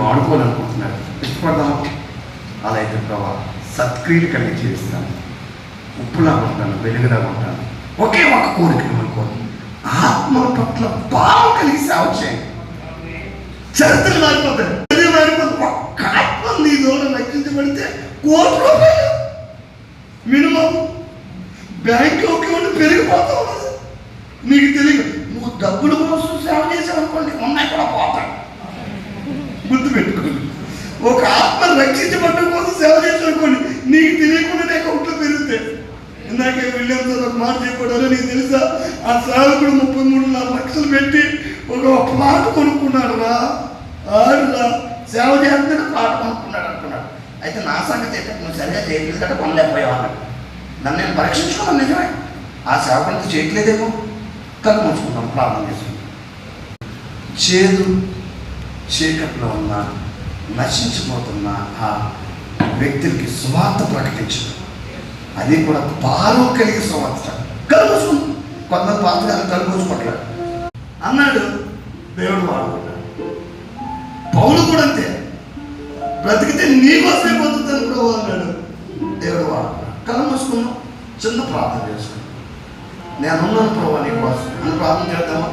వాడుకోవాలనుకుంటున్నారు, ఇష్టపడదామా? అలా అయితే ప్రభా సత్క్రియలు కలిగి జీవిస్తాను, ఉప్పులా ఉంటాను, వెలుగులా ఉంటాను. ఒకే ఒక కోరిక అనుకోండి, ఆత్మల పట్ల భావం కలిగి సేవ చేయండి. చరిత్ర మారిపోతాయి, ఒక్క ఆత్మ నీ ద్వారా రక్షించబడితే ₹1,00,00,000 మినిమం బ్యాంక్ అకౌంట్ పెరిగిపోతా ఉన్నది. నీకు తెలియదు, నువ్వు డబ్బుల కోసం సేవ చేసావనుకోండి, ఉన్నాయి కూడా పోతాయి. గుర్తుపెట్టుకోండి, ఒక ఆత్మ రక్షించబడడం కోసం సేవ చేసావనుకోండి, నీకు తెలియకుండా అకౌంట్లో పెరుగుతాయి. ఇందాకే వెళ్ళేంత ఒక మాట చెప్పాడు, నీకు తెలుసా? ఆ సేవకుడు 33 లక్షలు పెట్టి ఒక ప్లాట్ కొనుక్కున్నాడు రా. ఆడురా సేవ చేస్తే ప్లాట్ కొనుక్కున్నాడు అనుకున్నాడు. అయితే నా సంగతి అయితే నువ్వు సరిగా చేయట్లేదు కదా, కొనలేకపోయావు అన్నాడు. నన్ను నేను పరీక్షించుకున్నాను, నిజమే. ఆ సేవకుడితో చేయట్లేదేమో, కళ్ళు మూసుకుంటాం, ప్రార్థన చేసుకుంటాం. చేదు చీకట్లో ఉన్న నశించిపోతున్న ఆ వ్యక్తులకి సువార్త ప్రకటించడం, అది కూడా భారం కలిగి సువార్త. కళ్ళు మూసుకుంటాం. కొంతమంది పాత్రలు కళ్ళు మూసుకుంటాడు అన్నాడు, దేవుడు వాడుకుంటాడు. పౌలు కూడా అంతే, బ్రతికితే నీకోసమే బతుకుతాను ప్రభు అన్నాడు, దేవుడు వాడుకున్నాడు. కళ్ళు మూసుకున్నాం, చిన్న ప్రార్థన చేసుకున్నాం. నేనున్నాను ప్రభు నీ కోసం అని ప్రార్థన చేద్దామా?